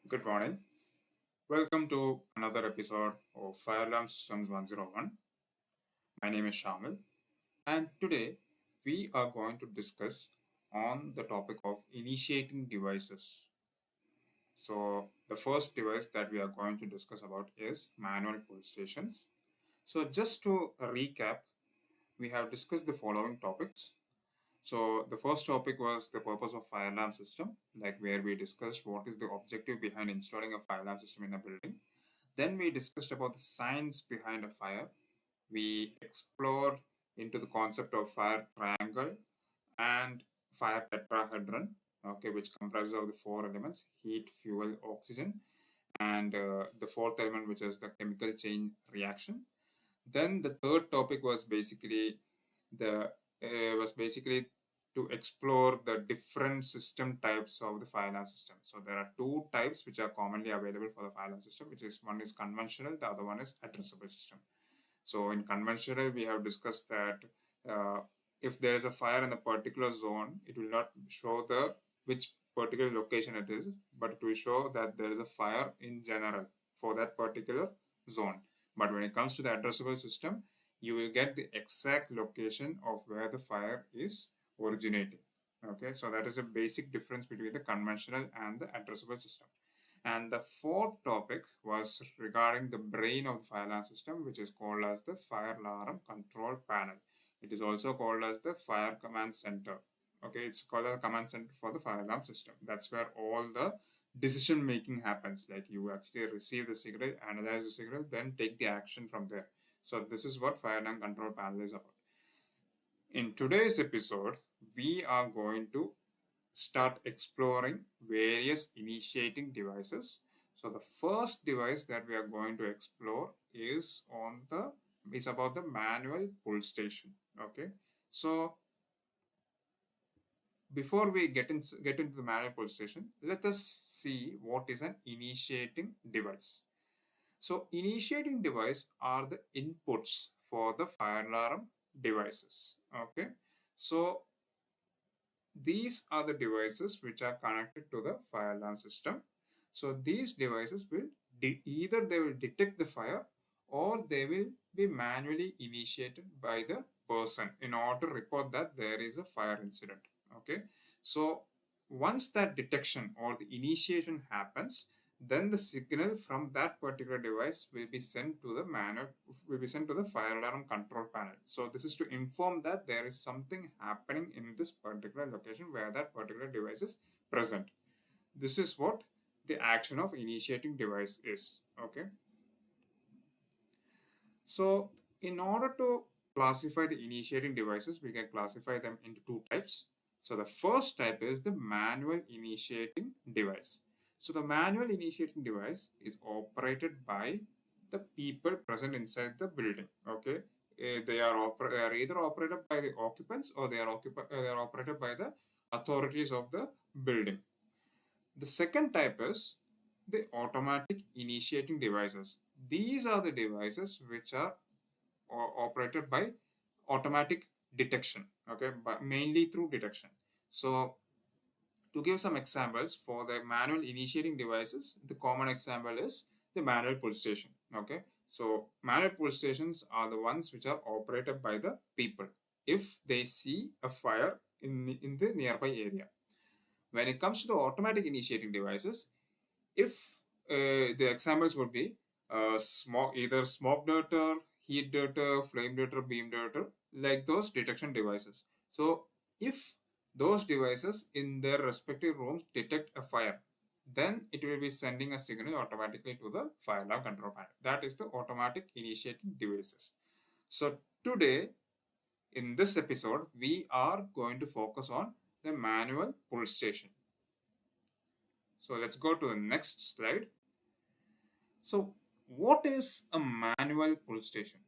Good morning. Welcome to another episode of Fire Alarm Systems 101. My name is Shamil, and today we are going to discuss on the topic of initiating devices. So, the first device that we are going to discuss about is manual pull stations. So, just to recap, we have discussed the following topics. So, the first topic was the purpose of fire alarm system, like where we discussed what is the objective behind installing a fire alarm system in a building. Then we discussed about the science behind a fire. We explored into the concept of fire triangle and fire tetrahedron, okay, which comprises of the four elements: heat, fuel, oxygen, and the fourth element, which is the chemical chain reaction. Then the third topic was basically the to explore the different system types of the fire alarm system. So there are two types which are commonly available for the fire alarm system, which is one is conventional, the other one is addressable system. So in conventional, we have discussed that uh, if there is a fire in a particular zone, it will not show the which particular location it is, but it will show that there is a fire in general for that particular zone. But when it comes to the addressable system, you will get the exact location of where the fire is originating. Okay, so that is a basic difference between the conventional and the addressable system. And the fourth topic was regarding the brain of the fire alarm system, which is called as the fire alarm control panel. It is also called as the fire command center. Okay, it's called a command center for the fire alarm system. That's where all the decision making happens. Like you actually receive the signal, analyze the signal, then take the action from there. So this is what fire alarm control panel is about. In today's episode, we are going to start exploring various initiating devices. So the first device that we are going to explore is about the manual pull station. Okay, so before we get into the manual pull station, let us see what is an initiating device. So initiating device are the inputs for the fire alarm devices. Okay, so these are the devices which are connected to the fire alarm system. So these devices will either they will detect the fire or they will be manually initiated by the person in order to report that there is a fire incident. Okay. So once that detection or the initiation happens, then the signal from that particular device will be sent to the fire alarm control panel. So this is to inform that there is something happening in this particular location where that particular device is present. This is what the action of initiating device is. Okay, so in order to classify the initiating devices, we can classify them into two types. So the first type is the manual initiating device. So the manual initiating device is operated by the people present inside the building. Okay, they are either operated by the occupants or they are operated by the authorities of the building. The second type is the automatic initiating devices. These are the devices which are operated by automatic detection, okay, but mainly through detection. So to give some examples for the manual initiating devices, the common example is the manual pull station. Okay, so manual pull stations are the ones which are operated by the people if they see a fire in the nearby area. When it comes to the automatic initiating devices, if the examples would be either smoke detector, heat detector, flame detector, beam detector, like those detection devices. So if those devices in their respective rooms detect a fire, then it will be sending a signal automatically to the fire alarm control panel. That is the automatic initiating devices. So today in this episode, we are going to focus on the manual pull station. So let's go to the next slide. So what is a manual pull station?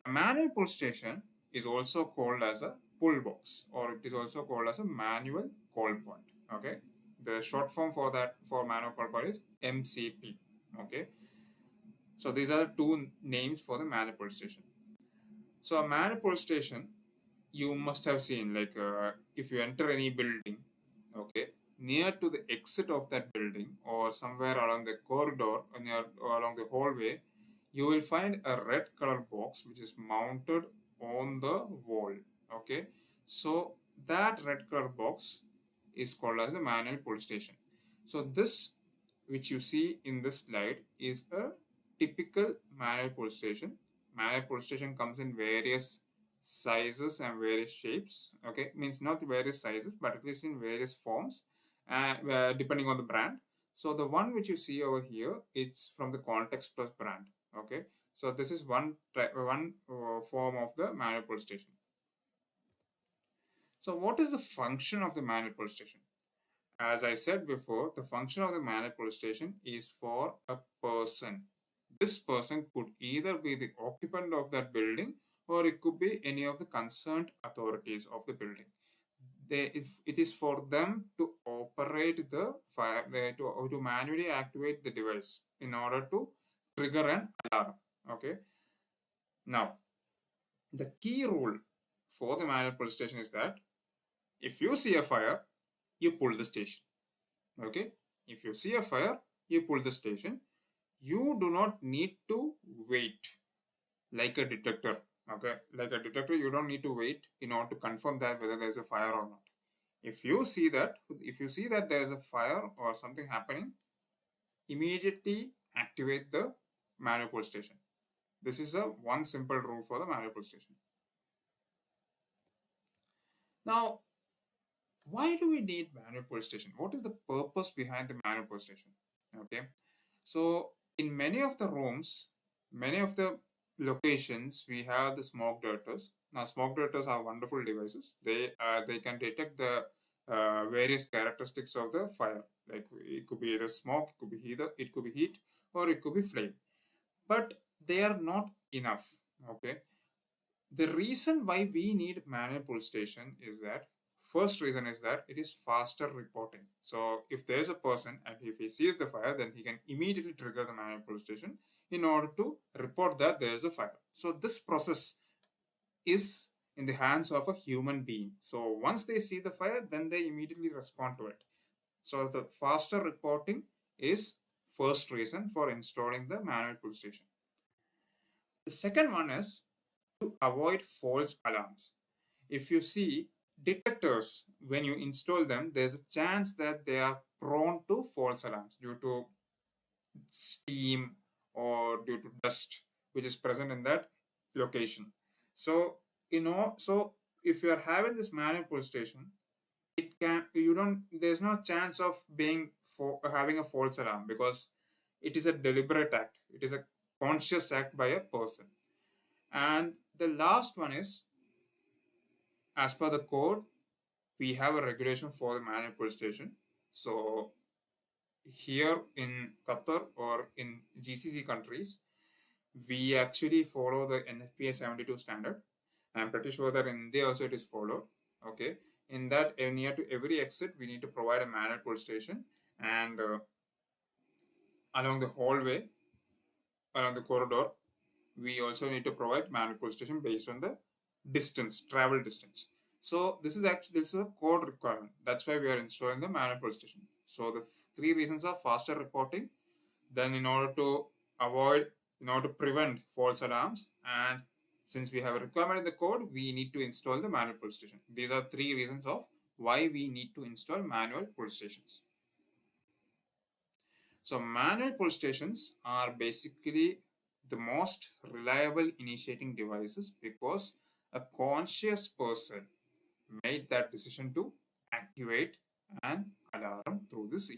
A manual pull station is also called as a pull box, or it is also called as a manual call point. Okay, the short form for that for manual call point is MCP. Okay, so these are two names for the manual pull station. So a manual pull station, you must have seen, like if you enter any building, okay, near to the exit of that building or somewhere along the corridor or near or along the hallway, you will find a red color box which is mounted on the wall. Okay, so that red color box is called as the manual pull station. So this which you see in this slide is a typical manual pull station. Manual pull station comes in various sizes and various shapes. Okay, means not various sizes but at least in various forms, depending on the brand. So the one which you see over here, it's from the Context Plus brand. Okay, so this is one form of the manual pull station. So what is the function of the manual pull station? As I said before, the function of the manual pull station is for a person. This person could either be the occupant of that building or it could be any of the concerned authorities of the building. It is for them to operate the fire, to manually activate the device in order to trigger an alarm. Okay. Now, the key rule for the manual pull station is that if you see a fire, you pull the station. Okay, if you see a fire, you pull the station. You do not need to wait like a detector. Okay, like a detector, you don't need to wait in order to confirm that whether there is a fire or not. If you see that there is a fire or something happening, immediately activate the manual pull station. This is a one simple rule for the manual pull station. Now, why do we need manual pull station? What is the purpose behind the manual pull station? Okay, so in many of the rooms, many of the locations, we have the smoke detectors. Now, smoke detectors are wonderful devices. They can detect the various characteristics of the fire. Like it could be either smoke, it could be heat, or it could be flame. But they are not enough. Okay, the reason why we need manual pull station is that first reason is that it is faster reporting. So if there is a person and if he sees the fire, then he can immediately trigger the manual pull station in order to report that there is a fire. So this process is in the hands of a human being. So once they see the fire, then they immediately respond to it. So the faster reporting is first reason for installing the manual pull station. The second one is to avoid false alarms. If you see detectors, when you install them, there's a chance that they are prone to false alarms due to steam or due to dust which is present in that location. So so if you are having this manual pull station, it can you don't there's no chance of being for having a false alarm because it is a deliberate act. It is a conscious act by a person. And the last one is, as per the code, we have a regulation for the manual pull station. So here in Qatar or in GCC countries, we actually follow the NFPA 72 standard. I'm pretty sure that in India also it is followed. Okay, in that near to every exit, we need to provide a manual pull station, and along the hallway, along the corridor, we also need to provide manual pull station based on the travel distance. So this is a code requirement. That's why we are installing the manual pull station. So the three reasons are faster reporting, then in order to prevent false alarms, and since we have a requirement in the code, we need to install the manual pull station. These are three reasons of why we need to install manual pull stations. So manual pull stations are basically the most reliable initiating devices because a conscious person made that decision to activate an alarm through this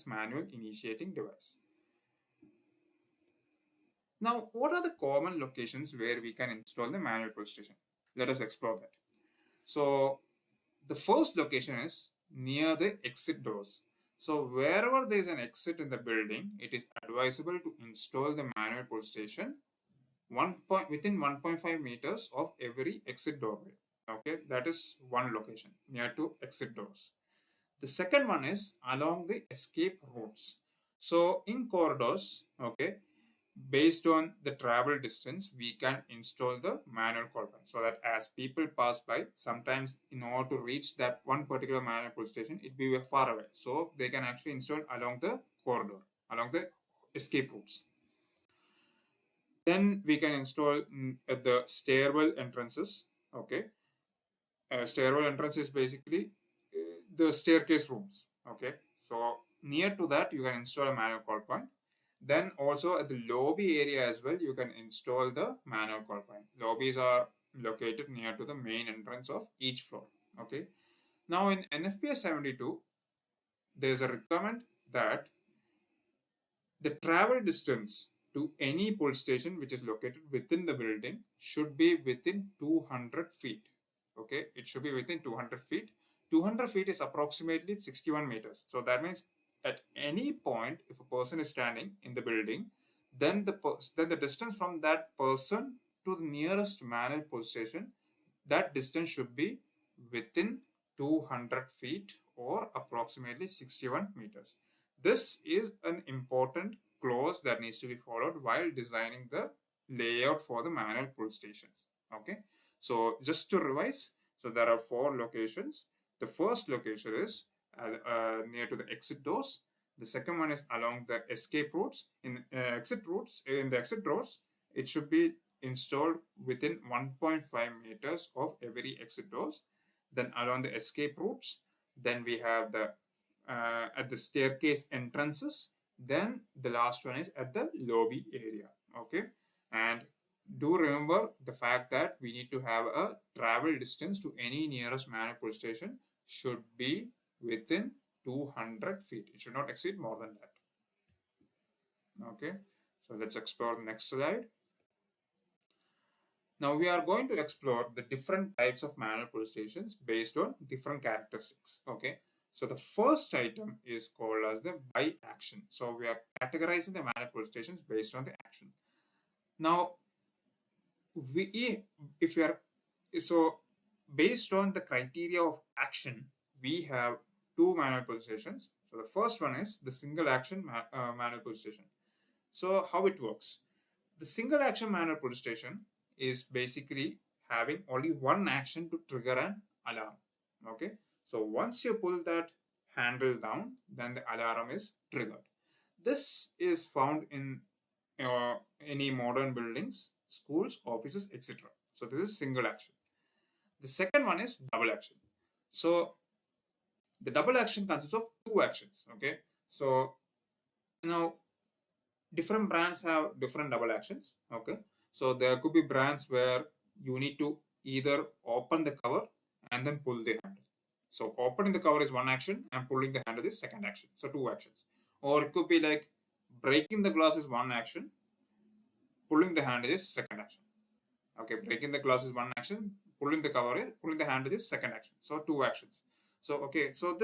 manual initiating device. Now, what are the common locations where we can install the manual pull station? Let us explore that. So the first location is near the exit doors. So wherever there is an exit in the building, it is advisable to install the manual pull station within 1.5 meters of every exit doorway. Okay, that is one location near to exit doors. The second one is along the escape routes. So in corridors, okay, based on the travel distance, we can install the manual call point, so that as people pass by, sometimes in order to reach that one particular manual pull station, it will be far away. So they can actually install along the corridor, along the escape routes. Then we can install at the stairwell entrances. Okay, stairwell entrance is basically the staircase rooms. Okay, so near to that you can install a manual call point. Then also at the lobby area as well, you can install the manual call point. Lobbies are located near to the main entrance of each floor. Okay, now in NFPA 72, there is a requirement that the travel distance to any pull station which is located within the building should be within 200 feet. Okay, it should be within 200 feet. 200 feet is approximately 61 meters. So that means at any point, if a person is standing in the building, then the distance from that person to the nearest manual pull station, that distance should be within 200 feet or approximately 61 meters. This is an important clause that needs to be followed while designing the layout for the manual pull stations. Okay, so just to revise, so there are 4 locations. The first location is near to the exit doors. The second one is along the escape routes. In the exit routes, it should be installed within 1.5 meters of every exit doors. Then along the escape routes, then we have the at the staircase entrances. Then the last one is at the lobby area. Okay, and do remember the fact that we need to have a travel distance to any nearest manual pull station should be within 200 feet. It should not exceed more than that. Okay, so let's explore the next slide. Now we are going to explore the different types of manual pull stations based on different characteristics. Okay, so the first item is called as the by action. So we are categorizing the manual pull stations based on the action. Now, if we are so based on the criteria of action, we have 2 manual pull stations. So the first one is the single action manual pull station. So how it works? The single action manual pull station is basically having only one action to trigger an alarm. Okay, so once you pull that handle down, then the alarm is triggered. This is found in any modern buildings, schools, offices, etc. So this is single action. The second one is double action. So the double action consists of 2 actions. Okay, so now different brands have different double actions. Okay, so there could be brands where you need to either open the cover and then pull the handle. So opening the cover is one action and pulling the handle is second action. So 2 actions. Or it could be like breaking the glass is one action, pulling the handle is second action. Okay, breaking the glass is one action, pulling the handle is second action. So 2 actions. So okay, so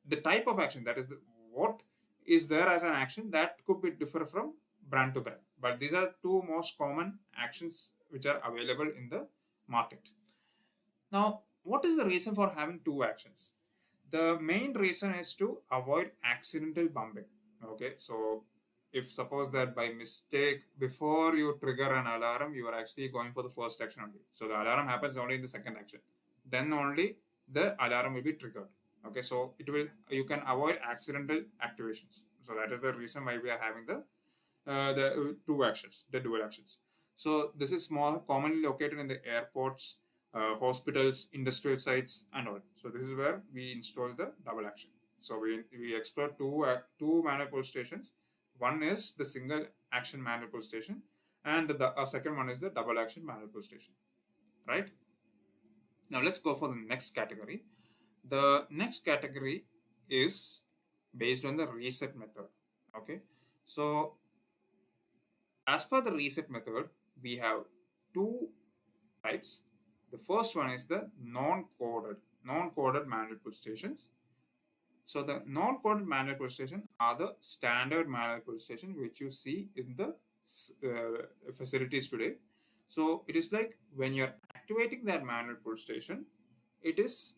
the type of action, that is what is there as an action, that could be differ from brand to brand, but these are 2 most common actions which are available in the market. Now, what is the reason for having 2 actions? The main reason is to avoid accidental bumping. Okay, so if suppose that by mistake before you trigger an alarm, you are actually going for the first action only, so the alarm happens only in the second action, then only the alarm will be triggered. Okay, so you can avoid accidental activations. So that is the reason why we are having the 2 actions, the dual actions. So this is more commonly located in the airports, hospitals, industrial sites, and all. So this is where we install the double action. So we explore two manual pull stations. One is the single action manual pull station, and the second one is the double action manual pull station. Right? Now let's go for the next category. The next category is based on the reset method. Okay, so as per the reset method, we have 2 types. The first one is the non-coded manual pull stations. So the non-coded manual pull station are the standard manual pull station which you see in the facilities today. So it is like when you're activating that manual pull station, it is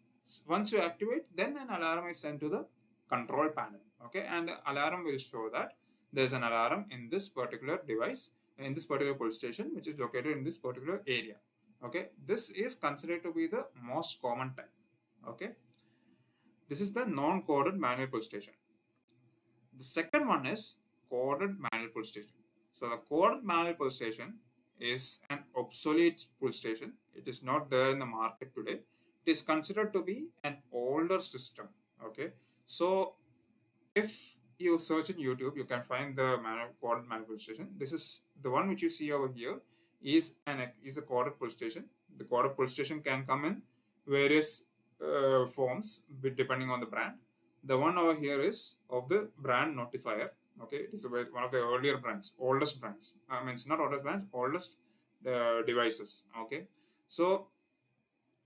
once you activate, then an alarm is sent to the control panel. Okay, and the alarm will show that there's an alarm in this particular device, in this particular police station, which is located in this particular area. Okay, this is considered to be the most common type. Okay, this is the non-coded manual police station. The second one is coded manual pull station. So the coded manual pull station is an obsolete pull station. It is not there in the market today. It is considered to be an older system. Okay. So if you search in YouTube, you can find the coded manual pull station. This is the one which you see over here is a coded pull station. The coded pull station can come in various forms depending on the brand. The one over here is of the brand Notifier. Okay, it is one of the earlier brands, oldest brands. I mean, it's not oldest brands, oldest devices. Okay, so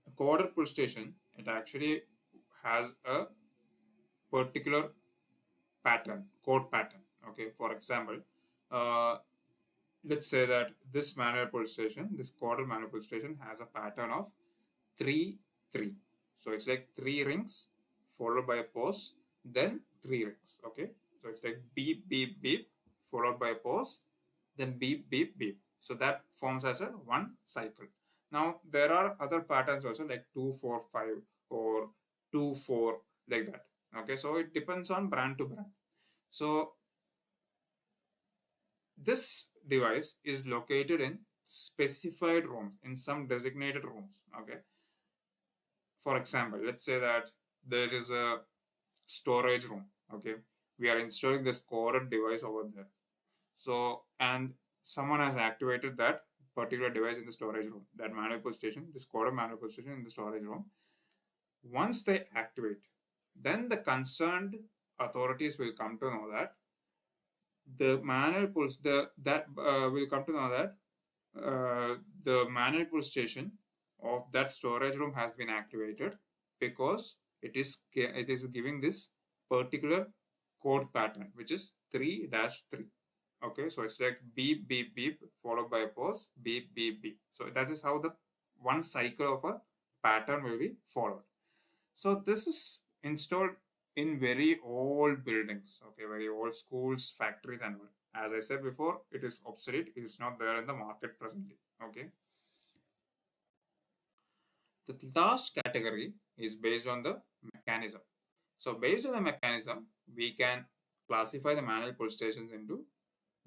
a coded pull station, it actually has a particular pattern, code pattern. Okay, for example, uh, let's say that this manual pull station, this coded manual pull station has a pattern of 3 3. So it's like 3 rings followed by a pause, then 3 rings. Okay, so it's like beep beep beep followed by a pause, then beep beep beep. So that forms as a one cycle. Now there are other patterns also like 2 4 5 or 2 4, like that. Okay, so it depends on brand to brand. So this device is located in specified rooms, in some designated rooms. Okay, for example, let's say that there is a storage room. Okay, we are installing this coded device over there. So, and someone has activated that particular device in the storage room, that manual pull station, this coded manual pull station in the storage room. Once they activate, then the concerned authorities will come to know that the manual pulse that will come to know that the manual pull station of that storage room has been activated because it is giving this particular code pattern, which is 3-3. Okay, so it's like beep beep beep followed by a pause, beep beep beep. So that is how the one cycle of a pattern will be followed. So this is installed in very old buildings, okay, very old schools, factories, and all. As I said before, it is obsolete. It is not there in the market presently. Okay. The last category is based on the mechanism. So based on the mechanism, we can classify the manual pull stations into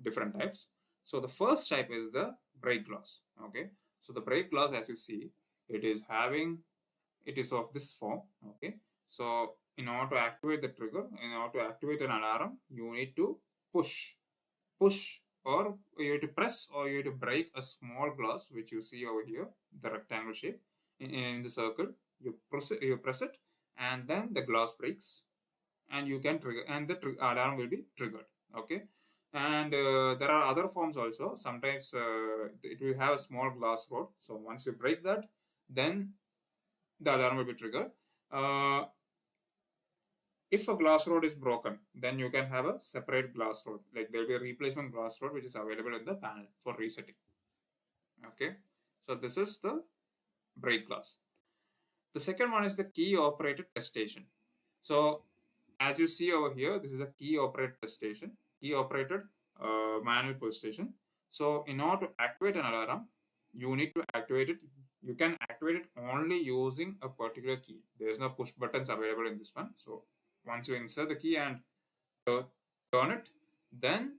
different types. So the first type is the brake glass. Okay. So the brake glass, as you see, it is of this form. Okay. So in order to activate the trigger, in order to activate an alarm, you need to push, or you have to press, or you have to break a small glass, which you see over here, the rectangle shape in the circle. You press it, and then the glass breaks, and you can trigger, and the alarm will be triggered. Okay. And there are other forms also. Sometimes it will have a small glass rod. So once you break that, then the alarm will be triggered. If a glass rod is broken, then you can have a separate glass rod. Like there will be a replacement glass rod which is available in the panel for resetting. Okay, so this is the brake glass. The second one is the key operated test station. So as you see over here, this is a key operated test station, key operated manual pull station. So in order to activate an alarm, you need to activate it. You can activate it only using a particular key. There is no push buttons available in this one. So once you insert the key and turn it, then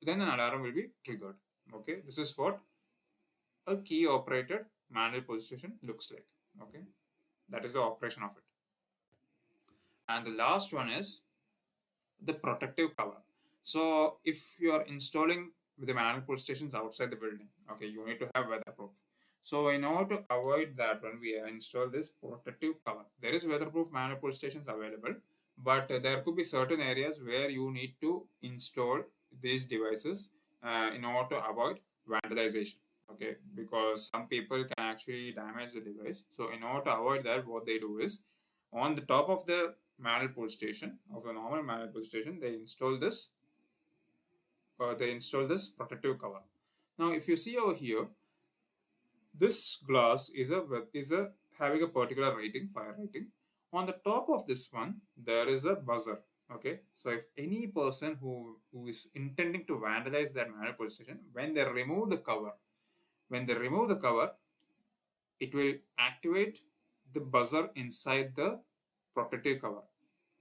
an alarm will be triggered. Okay, this is what a key operated manual pull station looks like. Okay, that is the operation of it. And the last one is the protective cover. So if you are installing the manual pull stations outside the building, okay, you need to have weatherproof. So in order to avoid that, when we install this protective cover, there is weatherproof manual pull stations available, but there could be certain areas where you need to install these devices in order to avoid vandalization. Okay, because some people can actually damage the device. So in order to avoid that, what they do is on the top of the manual pull station, of a normal manual pull station, they install this protective cover. Now if you see over here, this glass is having a particular rating, fire rating. On the top of this one, there is a buzzer. Okay, so if any person who is intending to vandalize that manual police station, when they remove the cover, when they remove the cover, it will activate the buzzer inside the protective cover.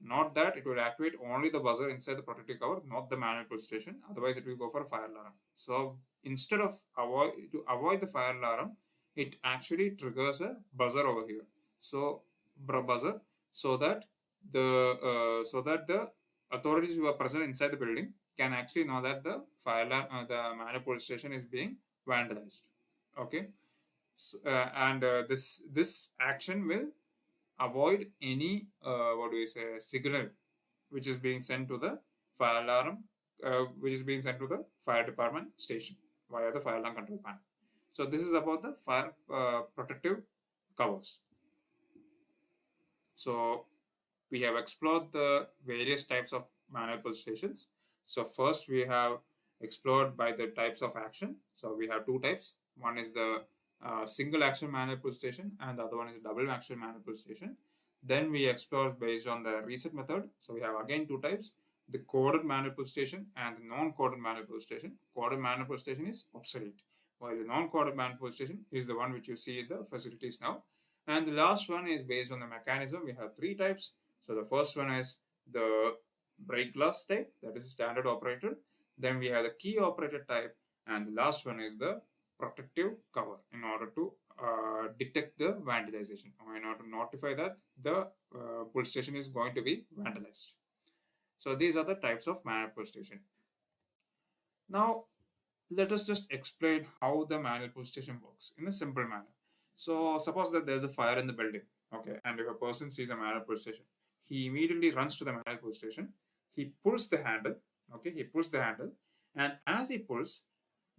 Not that it will activate only the buzzer inside the protective cover, not the manual police station. Otherwise, it will go for a fire alarm. So instead of to avoid the fire alarm, it actually triggers a buzzer over here. So buzzer, so that the authorities who are present inside the building can actually know that the fire alarm, the manual police station is being vandalized. Okay, and this action will avoid any what do we say signal which is being sent to the fire alarm, which is being sent to the fire department station via the fire alarm control panel. So this is about the fire protective covers. So we have explored the various types of manual police stations. So first we have explored by the types of action. So we have two types. One is the single action manual police station and the other one is double action manual police station. Then we explore based on the reset method. So we have again two types, the coded manual police station and the non-coded manual police station. Coded manual police station is obsolete, while the non-coded manual police station is the one which you see in the facilities now. And the last one is based on the mechanism. We have three types. So the first one is the break glass type, that is standard operated. Then we have the key operated type, and the last one is the protective cover in order to detect the vandalization, or in order to notify that the police station is going to be vandalized. So these are the types of manual police station. Now let us just explain how the manual police station works in a simple manner. So suppose that there's a fire in the building, okay, and if a person sees a manual police station, he immediately runs to the manual police station. He pulls the handle, okay, he pulls the handle, and as he pulls,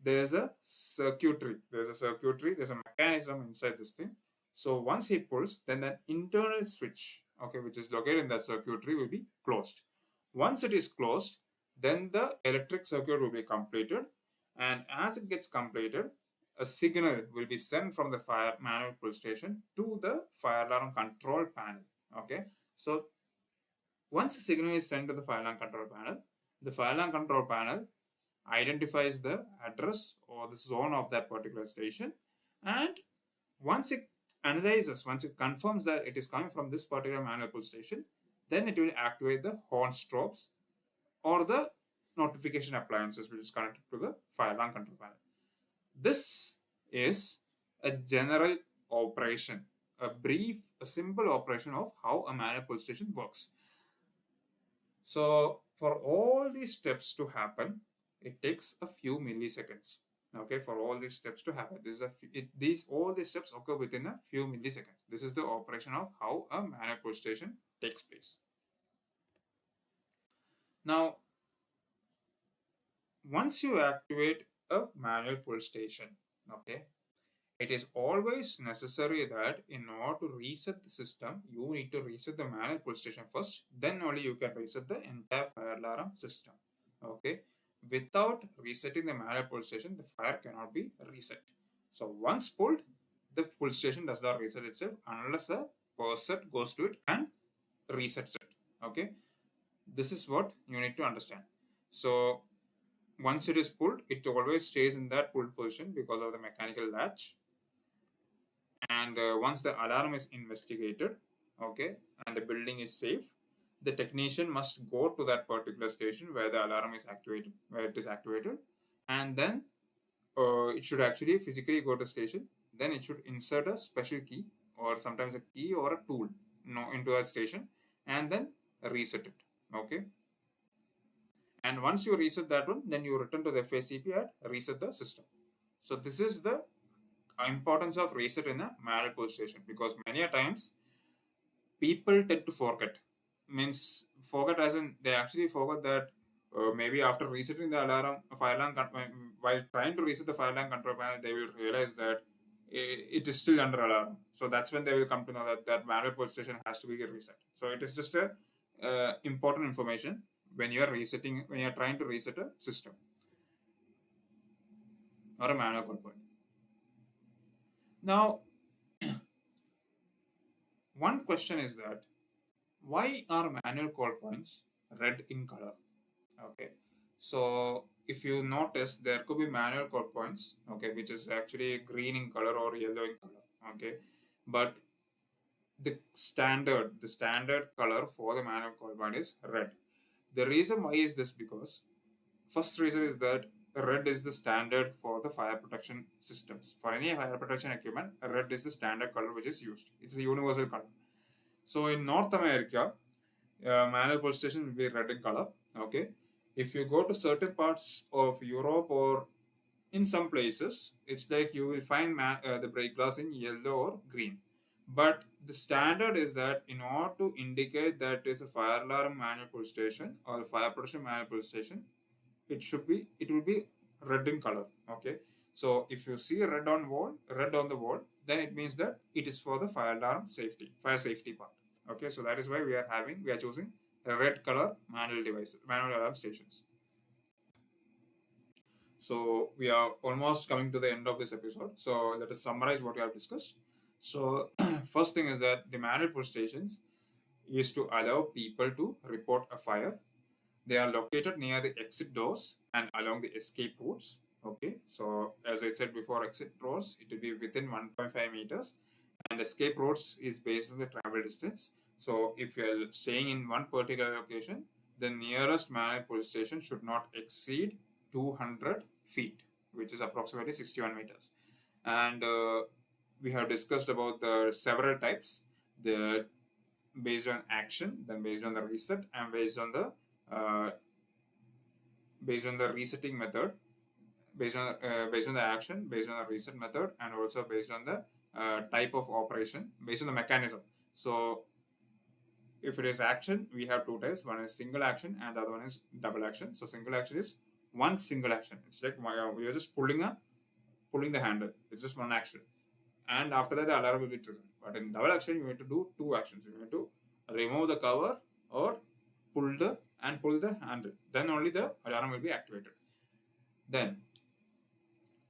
there's a circuitry. There's a mechanism inside this thing. So once he pulls, then an internal switch, okay, which is located in that circuitry will be closed. Once it is closed, then the electric circuit will be completed, and as it gets completed, a signal will be sent from the fire manual pull station to the fire alarm control panel. Okay, so once a signal is sent to the fire alarm control panel, the fire alarm control panel identifies the address or the zone of that particular station, and once it analyzes, once it confirms that it is coming from this particular manual pull station, then it will activate the horn strobes or the notification appliances which is connected to the fire alarm control panel. This is a general operation, a simple operation of how a manual pull station works. So for all these steps to happen, it takes a few milliseconds. Okay, for all these steps to happen, all these steps occur within a few milliseconds. This is the operation of how a manual pull station takes place. Now, once you activate a manual pull station, okay, it is always necessary that in order to reset the system, you need to reset the manual pull station first. Then only you can reset the entire fire alarm system. Okay, without resetting the manual pull station, the fire cannot be reset. So once pulled, the pull station does not reset itself unless a person goes to it and resets it. Okay, this is what you need to understand. So once it is pulled, it always stays in that pulled position because of the mechanical latch. And once the alarm is investigated, okay, and the building is safe, the technician must go to that particular station where the alarm is activated, where it is activated, and then it should actually physically go to the station. Then it should insert a special key or sometimes a key or a tool, into that station, and then reset it. Okay, and once you reset that one, then you return to the FACP and reset the system. So this is the importance of reset in a manual pull station, because many a times people tend to forget. Means forget as in they actually forgot that maybe after resetting the alarm fire alarm while trying to reset the fire alarm control panel, they will realize that it is still under alarm. So that's when they will come to know that that manual pull station has to be reset. So it is just a important information when you are resetting, when you are trying to reset a system or a manual call point. Now, one question is that why are manual call points red in color. Okay, so if you notice, there could be manual code points, okay, which is actually green in color or yellow in color. Okay, but the standard color for the manual code point is red. The reason why is this, because first reason is that red is the standard for the fire protection systems. For any fire protection equipment, red is the standard color which is used. It's a universal color. So in North America, manual police station will be red in color. Okay, if you go to certain parts of Europe or in some places, it's like you will find the brake glass in yellow or green. But the standard is that in order to indicate that it's a fire alarm manual police station or a fire protection manual police station, it will be red in color. Okay, so if you see red on the wall, then it means that it is for the fire safety part. Okay, so that is why we are choosing a red color manual alarm stations. So we are almost coming to the end of this episode, so let us summarize what we have discussed. So first thing is that the manual pull stations is to allow people to report a fire. They are located near the exit doors and along the escape routes. Okay, so as I said before, exit doors, it will be within 1.5 meters, and escape routes is based on the travel distance. So if you are staying in one particular location, the nearest manual police station should not exceed 200 feet, which is approximately 61 meters. And we have discussed about the several types, the based on action, then based on the reset, and uh, based on the resetting method, based on the action, based on the reset method, and also based on the type of operation, based on the mechanism. So if it is action, we have two types. One is single action, and the other one is double action. So single action is one single action. It's like we are just pulling the handle. It's just one action, and after that the alarm will be triggered. But in double action, you need to do two actions. You need to remove the cover or pull the handle. Then only the alarm will be activated. Then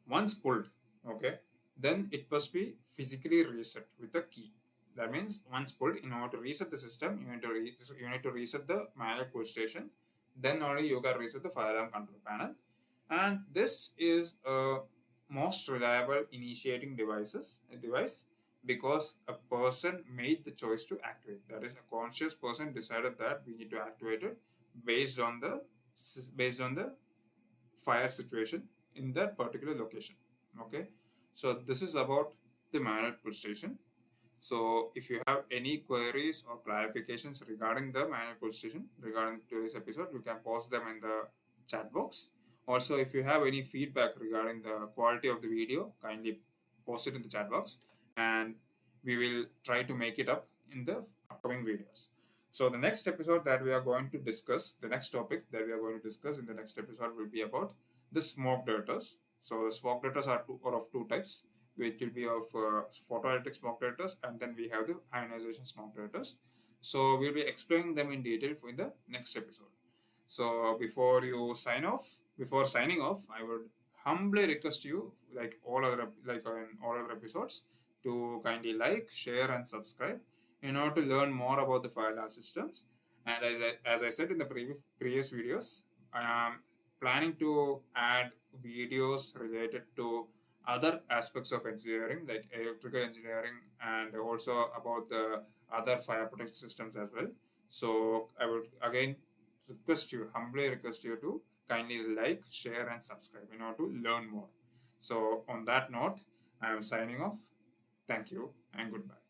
once pulled, okay, then it must be physically reset with a key. That means once pulled, in order to reset the system, you need to reset the manual pull station. Then only you can reset the fire alarm control panel. And this is a most reliable initiating device, because a person made the choice to activate. That is, a conscious person decided that we need to activate it based on the based on the fire situation in that particular location. Okay, so this is about the manual pull station. So if you have any queries or clarifications regarding the manual pull station regarding today's episode, you can post them in the chat box. Also, if you have any feedback regarding the quality of the video, kindly post it in the chat box, and we will try to make it up in the upcoming videos. So the next episode that we are going to discuss, the next topic that we are going to discuss in the next episode will be about the smoke detectors. So the smoke detectors are of two types, which will be of photoelectric smoke detectors, and then we have the ionization smoke detectors. So we'll be explaining them in detail in the next episode. So before signing off, I would humbly request you, like in all other episodes, to kindly like, share, and subscribe in order to learn more about the fire alarm systems. And as I said in the previous videos, I am planning to add videos related to other aspects of engineering, like electrical engineering, and also about the other fire protection systems as well. So I would again humbly request you to kindly like, share, and subscribe in order to learn more. So on that note, I am signing off. Thank you and goodbye.